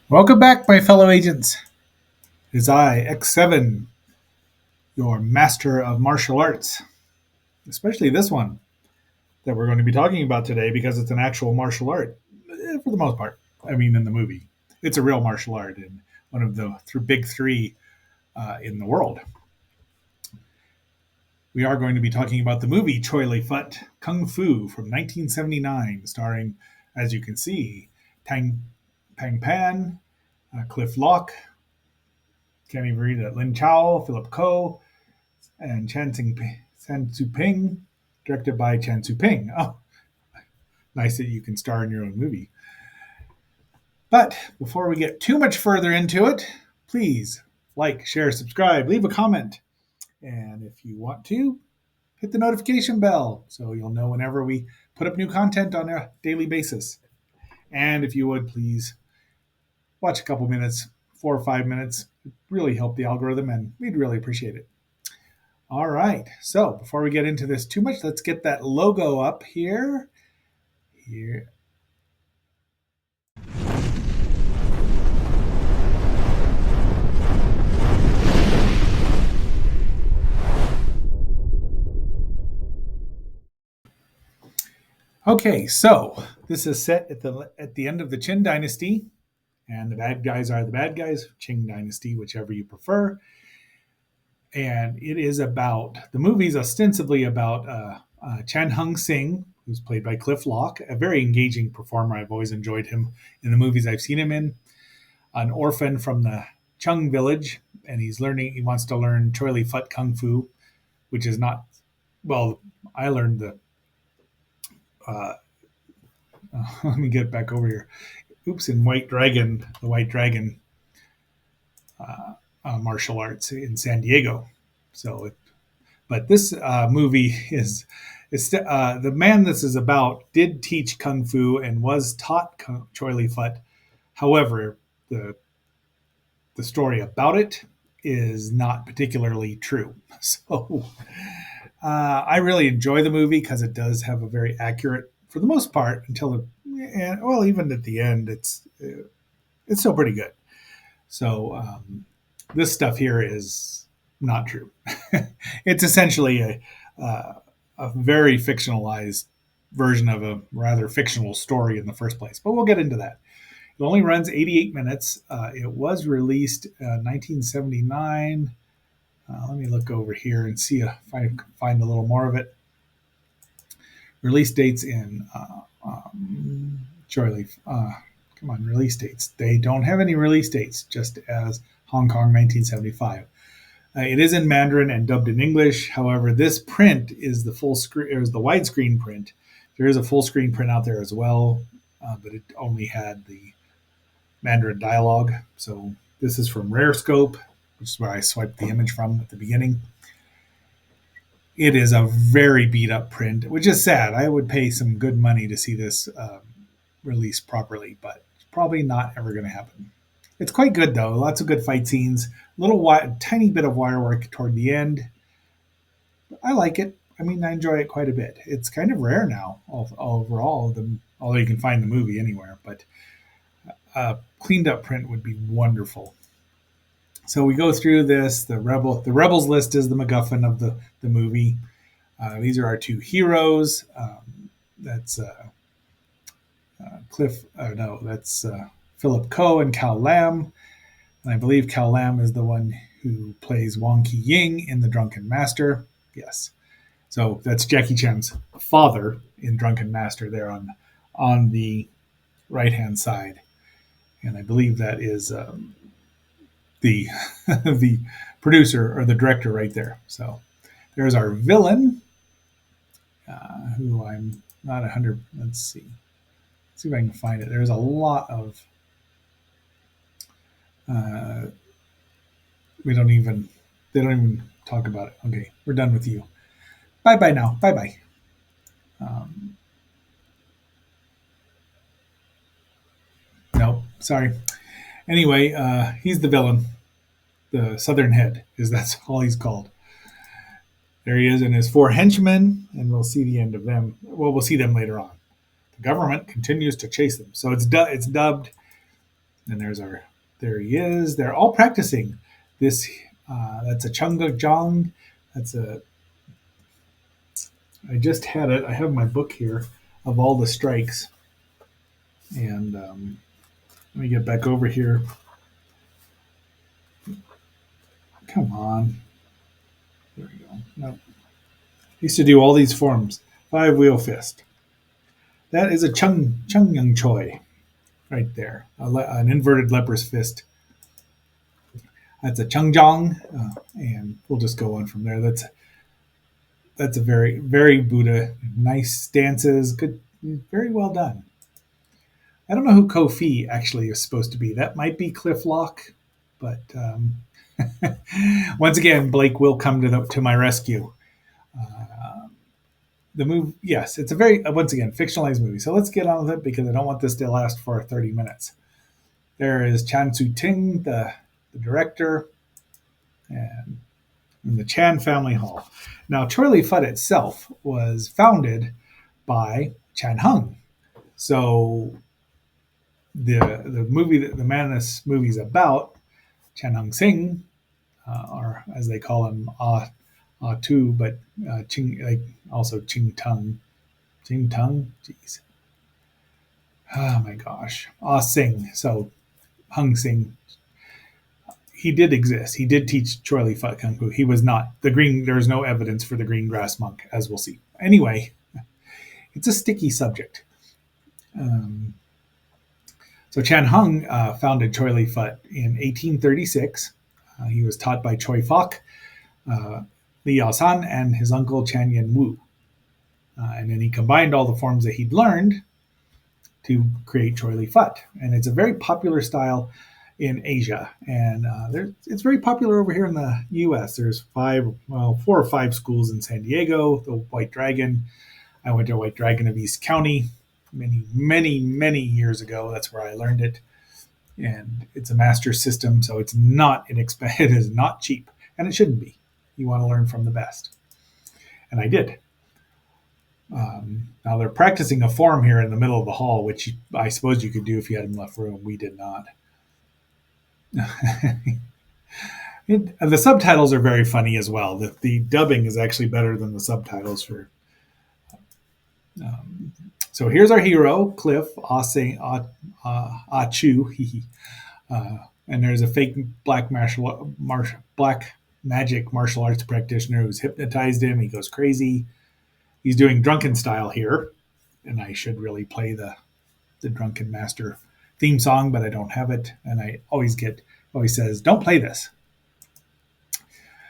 Welcome back, my fellow agents. It is I, X7, your master of martial arts, especially this one that we're going to be talking about today because it's an actual martial art for the most part. I mean, in the movie, it's a real martial art and one of the big three in the world. We are going to be talking about the movie Choy Li Fut Kung Fu from 1979, starring, as you can see, Pang Pan, Cliff Locke, can't even read it, Lin Chao, Philip Ko, and Chan Tzu Ping, directed by Chan Tzu Ping. Oh, nice that you can star in your own movie. But before we get too much further into it, please like, share, subscribe, leave a comment. And if you want to, hit the notification bell so you'll know whenever we put up new content on a daily basis. And if you would, please watch a couple minutes, 4 or 5 minutes. It really help the algorithm, and we'd really appreciate it. All right. So before we get into this too much, let's get that logo up here. Here. Okay, so this is set at the end of the Qin Dynasty, and the bad guys are the bad guys, Qing Dynasty, whichever you prefer. And it is about the movie's ostensibly about Chan Hung Sing, who's played by Cliff Locke, a very engaging performer. I've always enjoyed him in the movies I've seen him in. An orphan from the Chung village, and he wants to learn Choy Li Fut Kung Fu, which is not, well, I learned uh, let me get back over here. Oops, in the White Dragon martial arts in San Diego. So, but this movie the man this is about did teach kung fu and was taught Choi Li Fut. However, the story about it is not particularly true. So, I really enjoy the movie because it does have a very accurate, for the most part, even at the end, it's still pretty good. So this stuff here is not true. It's essentially a very fictionalized version of a rather fictional story in the first place. But we'll get into that. It only runs 88 minutes. It was released 1979. Let me look over here and see if I can find a little more of it. Release dates in Choy Li. Come on, release dates. They don't have any release dates, just as Hong Kong 1975. It is in Mandarin and dubbed in English. However, this print is the full screen, is the widescreen print. There is a full screen print out there as well, but it only had the Mandarin dialogue. So this is from Rare Scope, which is where I swiped the image from at the beginning. It is a very beat up print, which is sad. I would pay some good money to see this released properly, but it's probably not ever going to happen. It's quite good though. Lots of good fight scenes. Tiny bit of wire work toward the end. I like it. I mean, I enjoy it quite a bit. It's kind of rare now overall, although you can find the movie anywhere. But a cleaned up print would be wonderful. So we go through this. The rebels list is the MacGuffin of the movie. These are our two heroes. That's Cliff. No, that's Philip Ko and Cal Lam. And I believe Cal Lam is the one who plays Wong Ki Ying in The Drunken Master. Yes. So that's Jackie Chan's father in Drunken Master there on the right hand side, and I believe that is the the producer or the director right there. So there's our villain, who I'm not 100. Let's see. Let's see if I can find it. There's a lot of. Uh, we don't even. They don't even talk about it. Okay, we're done with you. Bye bye now. Bye bye. Um, no, sorry. Anyway, he's the villain. The Southern Head is that's all he's called. There he is and his four henchmen, and we'll see the end of them. Well, we'll see them later on. The government continues to chase them, so it's dubbed. And there he is. They're all practicing this. That's a Jong. That's a. I just had it. I have my book here of all the strikes, and let me get back over here. Come on. There we go. No. Used to do all these forms. Five wheel fist. That is a Chung Young Choi right there. An inverted leper's fist. That's a Chung Jong, and we'll just go on from there. That's a very Buddha. Nice stances. Good, very well done. I don't know who Kofi actually is supposed to be. That might be Cliff Lock, but once again, Blake will come to my rescue. Uh, the movie, yes, it's a very once again fictionalized movie. So let's get on with it because I don't want this to last for 30 minutes. There is Chan Su Ting, the director, and in the Chan Family Hall. Now, Choy Li Fut itself was founded by Chan Hung. So the movie that the man this movie is about, Chan Hung Sing, or as they call him, Ah Tu, but Ching, like also Ching Tung, jeez, oh my gosh, Ah Sing. So Hung Sing, he did exist. He did teach Choy Li Fut Kung Fu. He was not the green. There's no evidence for the green grass monk, as we'll see. Anyway, it's a sticky subject. Um, so Chan Hung founded Choy Li Fut in 1836. He was taught by Choi Fok, uh, Li Yao San, and his uncle Chan Yen Wu. And then he combined all the forms that he'd learned to create Choy Li Fut. And it's a very popular style in Asia, and it's very popular over here in the U.S. There's four or five schools in San Diego. The White Dragon. I went to White Dragon of East County many years ago. That's where I learned it, and it's a master system, so it's not inexpensive. It is not cheap, and it shouldn't be. You want to learn from the best, and I did. Now they're practicing a form here in the middle of the hall, which I suppose you could do if you had enough room. We did not. The subtitles are very funny as well. The dubbing is actually better than the subtitles for. Um, so here's our hero, Cliff Achu, and there's a fake black magic martial arts practitioner who's hypnotized him. He goes crazy. He's doing drunken style here, and I should really play the drunken master theme song, but I don't have it, and I always says, "Don't play this."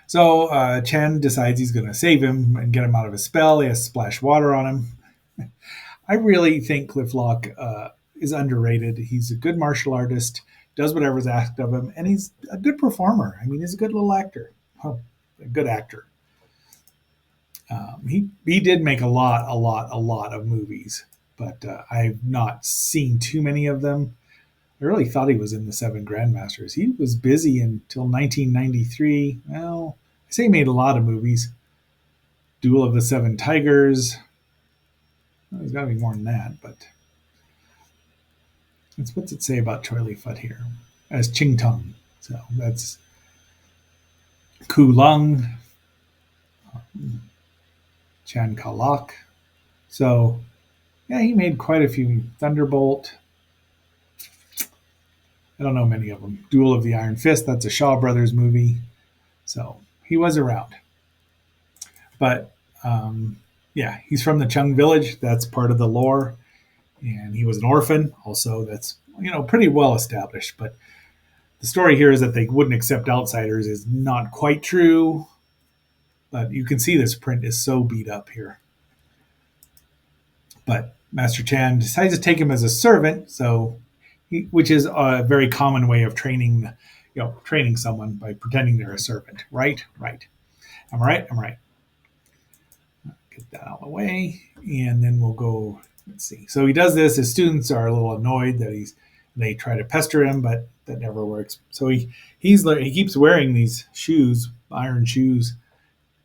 So Chan decides he's going to save him and get him out of his spell. He has to splash water on him. I really think Cliff Lock is underrated. He's a good martial artist, does whatever's asked of him, and he's a good performer. I mean, he's a good little actor, a good actor. He did make a lot of movies, but I've not seen too many of them. I really thought he was in the Seven Grandmasters. He was busy until 1993. Well, I say he made a lot of movies. Duel of the Seven Tigers. Well, there's got to be more than that, but what's it say about Choy Li Fut here? As Ching Tung. So that's Ku Lung, Chan Kalak. So, yeah, he made quite a few. Thunderbolt. I don't know many of them. Duel of the Iron Fist, that's a Shaw Brothers movie. So he was around. But yeah, he's from the Chung village. That's part of the lore. And he was an orphan. Also, that's pretty well established. But the story here is that they wouldn't accept outsiders is not quite true. But you can see this print is so beat up here. But Master Chan decides to take him as a servant. So which is a very common way of training someone by pretending they're a servant. Right. I'm right. Get that out of the way, and then we'll go. Let's see. So he does this. His students are a little annoyed that they try to pester him, but that never works. So he keeps wearing these shoes, iron shoes,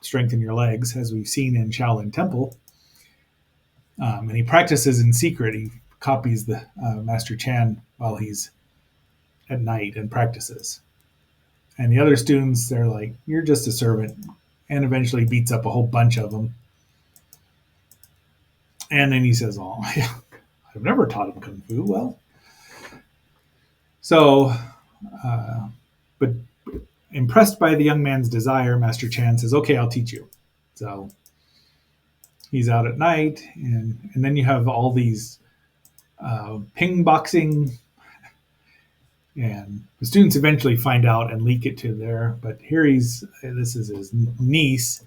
strengthen your legs, as we've seen in Shaolin Temple. And he practices in secret. He copies the Master Chan while he's at night and practices. And the other students, they're like, "You're just a servant," and eventually beats up a whole bunch of them. And then he says, "Oh, I've never taught him kung fu." Well, so, but impressed by the young man's desire, Master Chan says, "Okay, I'll teach you." So he's out at night, and then you have all these ping boxing, and the students eventually find out and leak it to there. But here this is his niece,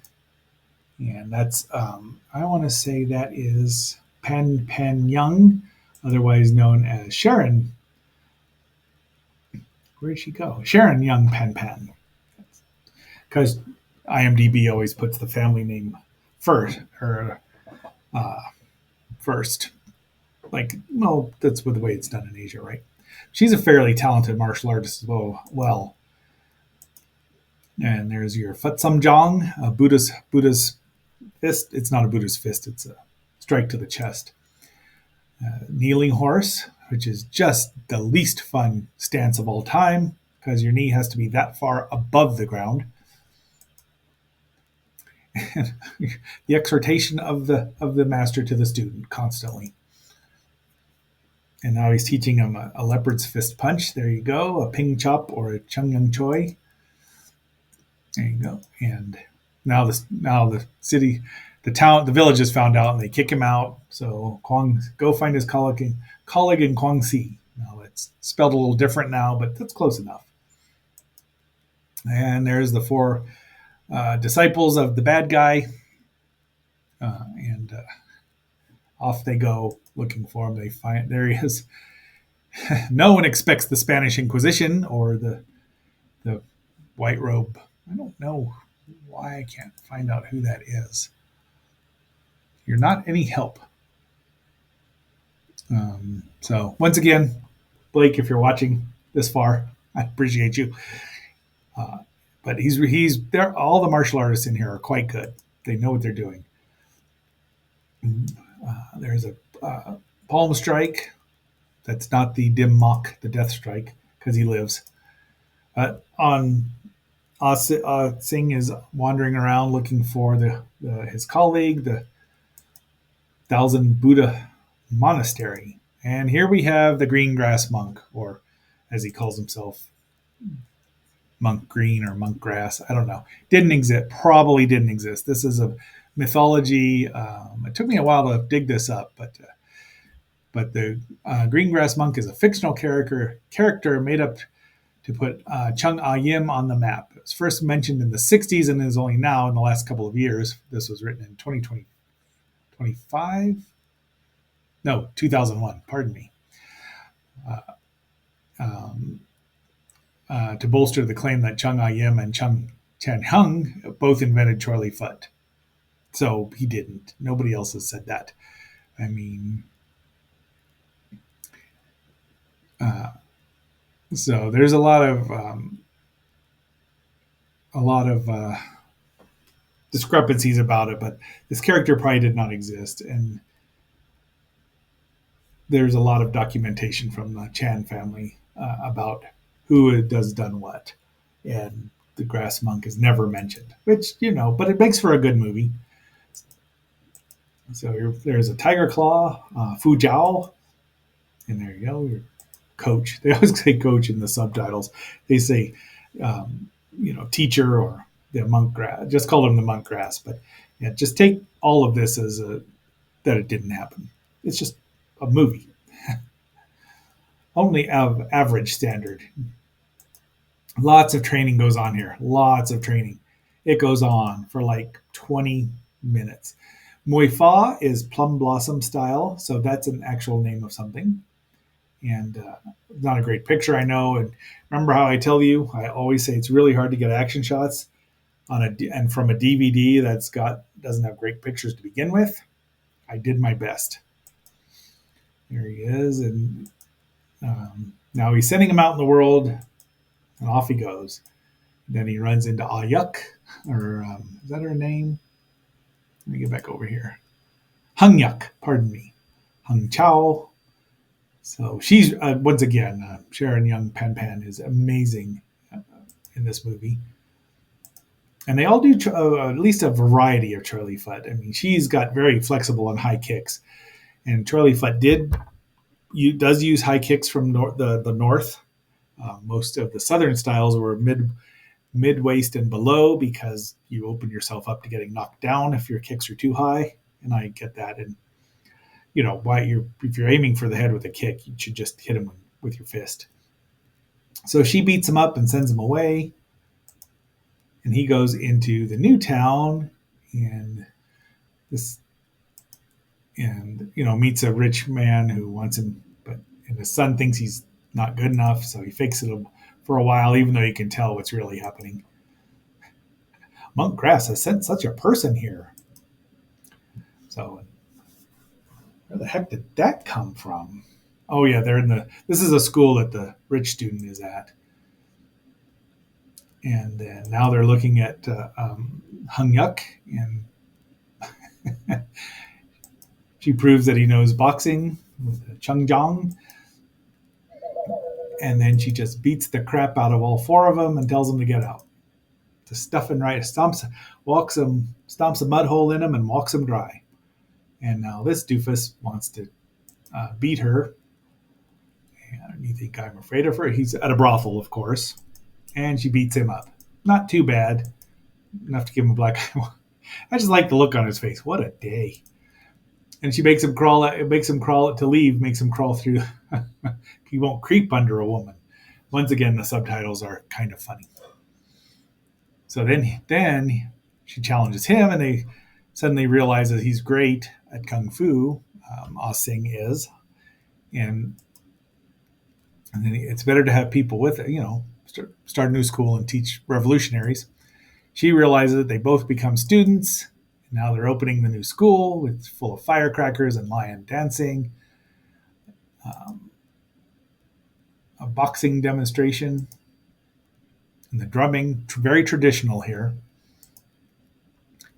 and that's I want to say that is Pan Young, otherwise known as Sharon. Where did she go? Sharon Young Pan, because IMDb always puts the family name first, or uh, first. Like, well, that's the way it's done in Asia, right? She's a fairly talented martial artist as well. And there's your Jong, a Buddha's fist. It's not a Buddha's fist; it's a strike to the chest. Kneeling horse, which is just the least fun stance of all time because your knee has to be that far above the ground. And the exhortation of the master to the student constantly. And now he's teaching him a leopard's fist punch. There you go, a ping chop or a chung yung choi. There you go. And now the city, the town, the village is found out, and they kick him out. So go find his colleague in Guangxi. Now it's spelled a little different now, but that's close enough. And there's the four disciples of the bad guy, and off they go looking for him. They find there he is. No one expects the Spanish Inquisition or the white robe. I don't know why I can't find out who that is. You're not any help. So once again, Blake, if you're watching this far, I appreciate you. But he's there. All the martial artists in here are quite good. They know what they're doing. There's a palm strike. That's not the dim mock, the death strike, because he lives. On Singh is wandering around looking for his colleague, the Thousand Buddha Monastery. And here we have the Green Grass Monk, or as he calls himself, Monk Green or Monk Grass. I don't know. Didn't exist. Probably didn't exist. This is a mythology. It took me a while to dig this up, but the Green Grass Monk is a fictional character made up to put Chung Ah Yim on the map. It was first mentioned in the 60s and is only now in the last couple of years. This was written in 2025? No, 2001, pardon me. To bolster the claim that Chung Ah Yim and Chung Chen Hung both invented Choy Li Fut. So he didn't. Nobody else has said that. I mean, so there's a lot of discrepancies about it, but this character probably did not exist, and there's a lot of documentation from the Chan family about who has done what, and the Grass Monk is never mentioned, which but it makes for a good movie. So there's a Tiger Claw, Fu Jiao, and there you go, your coach. They always say coach in the subtitles. They say, teacher or the monk grass. Just call him the monk grass. But yeah, just take all of this as that it didn't happen. It's just a movie. Only of average standard. Lots of training goes on here. Lots of training. It goes on for like 20 minutes. Mui Fa is plum blossom style, so that's an actual name of something. And not a great picture, I know. And remember how I tell you, I always say it's really hard to get action shots and from a DVD doesn't have great pictures to begin with. I did my best. There he is, and now he's sending him out in the world, and off he goes. Then he runs into Ayuk, or is that her name? Let me get back over here. Hung Yuk, pardon me. Hung Chao. So she's, once again, Sharon Young Pan Pan is amazing in this movie. And they all do at least a variety of Choy Li Fut. I mean, she's got very flexible and high kicks. And Choy Li Fut does use high kicks from the north. Most of the southern styles were mid waist and below because you open yourself up to getting knocked down if your kicks are too high. And I get that. And if you're aiming for the head with a kick, you should just hit him with your fist. So she beats him up and sends him away. And he goes into the new town and this meets a rich man who wants him, and his son thinks he's not good enough, so he fakes it for a while, even though you can tell what's really happening. Monk Grass has sent such a person here. So where the heck did that come from? Oh yeah, this is a school that the rich student is at. And then now they're looking at Hung Yuk, and she proves that he knows boxing with Chung Jong. And then she just beats the crap out of all four of them and tells them to get out. To stuff and right, stomps a mud hole in them and walks them dry. And now this doofus wants to beat her. And you think I'm afraid of her? He's at a brothel, of course. And she beats him up. Not too bad. Enough to give him a black eye. I just like the look on his face. What a day. And she makes him crawl to leave, makes him crawl through. He won't creep under a woman. Once again, the subtitles are kind of funny. So then she challenges him, and they suddenly realize that he's great at kung fu. Ah Sing is, and then it's better to have people with it. Start a new school and teach revolutionaries. She realizes that they both become students. Now they're opening the new school with full of firecrackers and lion dancing, a boxing demonstration, and the drumming, very traditional here.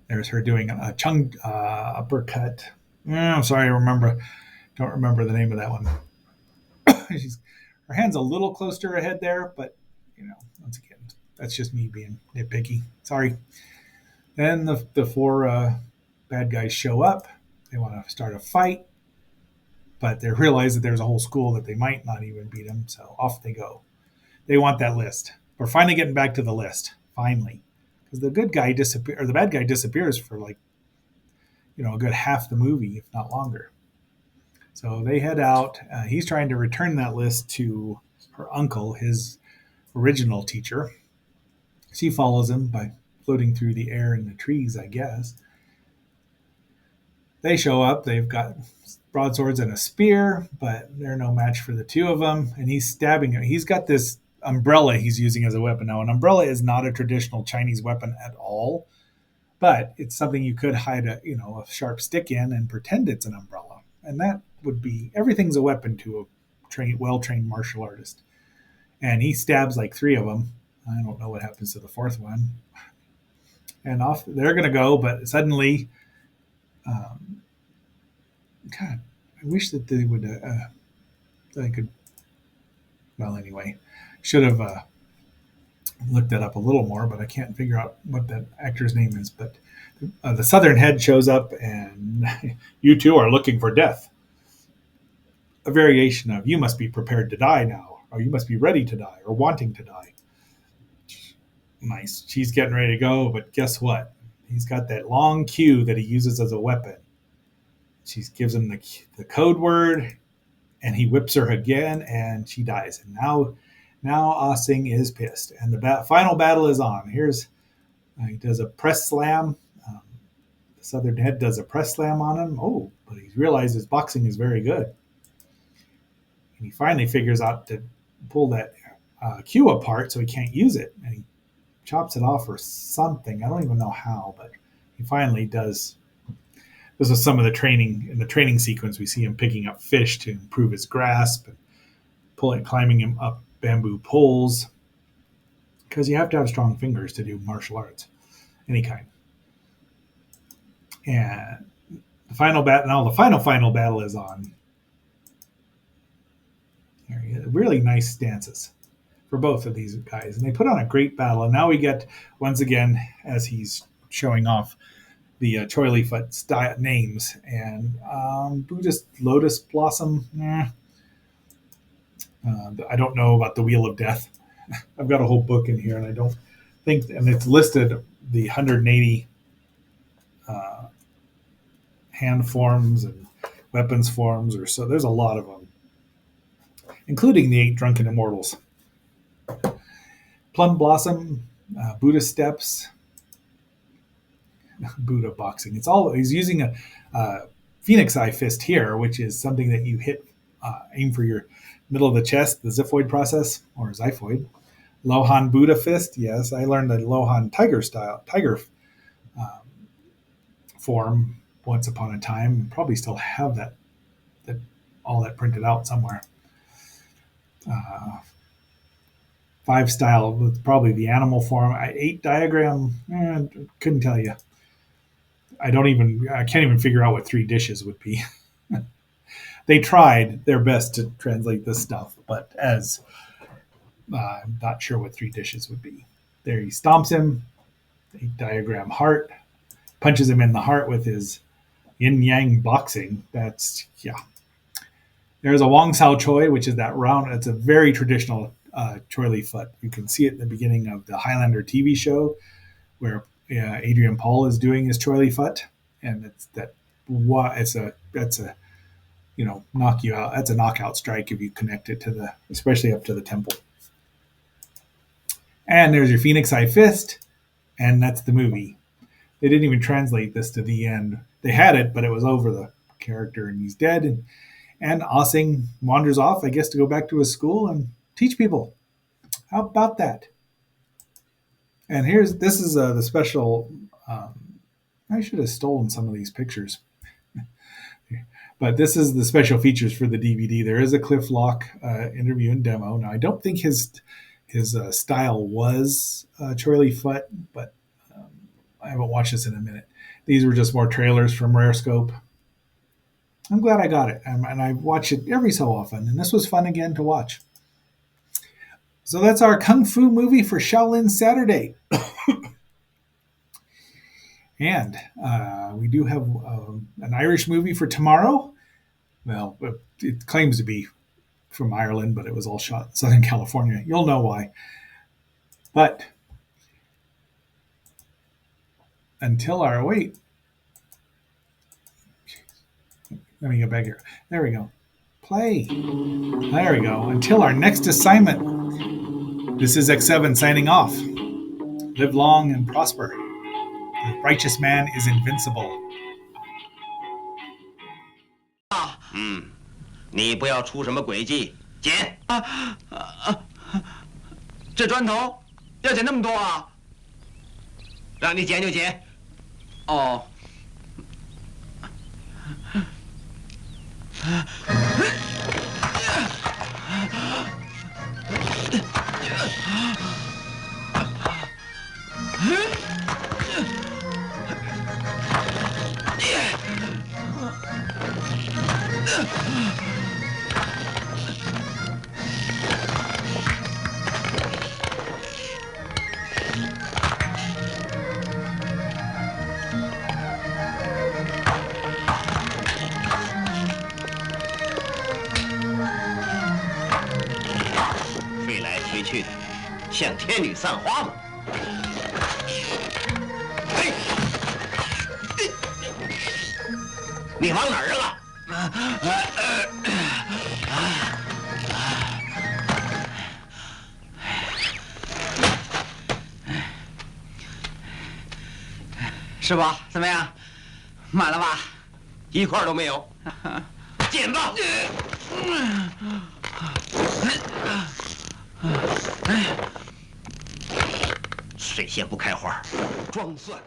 There's her doing a chung uppercut. I'm sorry, don't remember the name of that one. Her hand's a little close to her head there, but once again, that's just me being nitpicky. Sorry. Then the four bad guys show up. They want to start a fight, but they realize that there's a whole school that they might not even beat them, so off they go. They want that list. We're finally getting back to the list. Finally. Because the bad guy disappears for a good half the movie, if not longer. So they head out. He's trying to return that list to her uncle, his original teacher. She follows him by floating through the air in the trees, I guess. They show up. They've got broadswords and a spear, but they're no match for the two of them. And he's stabbing her. He's got this umbrella he's using as a weapon. Now, an umbrella is not a traditional Chinese weapon at all, but it's something you could hide a sharp stick in and pretend it's an umbrella. And that would be, everything's a weapon to a well-trained martial artist. And he stabs like three of them. I don't know what happens to the fourth one. And off they're going to go, but suddenly, God, I wish that they would, I could, well, anyway, should have looked that up a little more, but I can't figure out what that actor's name is. But the Southern head shows up, and you two are looking for death. A variation of, you must be prepared to die now, or you must be ready to die, or wanting to die. Nice. She's getting ready to go, but guess what? He's got that long cue that he uses as a weapon. She gives him the code word, and he whips her again, and she dies. And now Ah Sing is pissed, and the final battle is on. He does a press slam. The Southern head does a press slam on him. Oh, but he realizes boxing is very good, and he finally figures out to pull that cue apart so he can't use it, and he chops it off or something. I don't even know how, but he finally does. This is some of the training. In the training sequence, we see him picking up fish to improve his grasp and climbing him up bamboo poles. because you have to have strong fingers to do martial arts, any kind. And the final battle, now the final battle is on. Really nice stances for both of these guys, and they put on a great battle. And now we get once again, as he's showing off the Choy Li Fut names, and Buddhist Lotus Blossom. I don't know about the Wheel of Death. I've got a whole book in here, and I don't think, and it's listed the 180 hand forms and weapons forms, or so. There's a lot of them, including the 8 Drunken Immortals. Plum Blossom, Buddha Steps, Buddha Boxing. It's all, he's using a Phoenix Eye Fist here, which is something that you hit, aim for your middle of the chest, the xiphoid process, or xiphoid. Lohan Buddha Fist, yes, I learned the Lohan Tiger form once upon a time. Probably still have that all that printed out somewhere. 5 style with probably the animal form. 8 diagram, couldn't tell you. I can't even figure out what 3 dishes would be. They tried their best to translate this stuff, but as I'm not sure what 3 dishes would be. There he stomps him. 8 diagram heart. Punches him in the heart with his yin yang boxing. That's, yeah. There's a Wong Sao Choi, which is that round. It's a very traditional Choy Li Fut. You can see it in the beginning of the Highlander TV show, where Adrian Paul is doing his Choy Li Fut, and that's a knock you out. That's a knockout strike if you connect it to especially up to the temple. And there's your Phoenix Eye Fist, and that's the movie. They didn't even translate this to the end. They had it, but it was over the character, and he's dead. And Ah Sing wanders off, I guess, to go back to his school and teach people. How about that? And this is the special. I should have stolen some of these pictures. But this is the special features for the DVD. There is a Cliff Locke interview and demo. Now, I don't think his style was Choy Li Fut, but I haven't watched this in a minute. These were just more trailers from Rare Scope. I'm glad I got it, and I watch it every so often, and this was fun again to watch. So that's our Kung Fu movie for Shaolin Saturday. And we do have an Irish movie for tomorrow. Well, it claims to be from Ireland, but it was all shot in Southern California. You'll know why. But until our wait. Let me go back here. There we go. Play. There we go. Until our next assignment. This is X7 signing off. Live long and prosper. The righteous man is invincible. 你不要出什么诡计，捡这砖头要捡那么多啊？让你捡就捡。哦。飞来飞去的，像天女散花吗？嘿，你往哪儿扔啊？师傅，怎么样？满了吧？一块都没有。捡吧。水仙不开花，装蒜。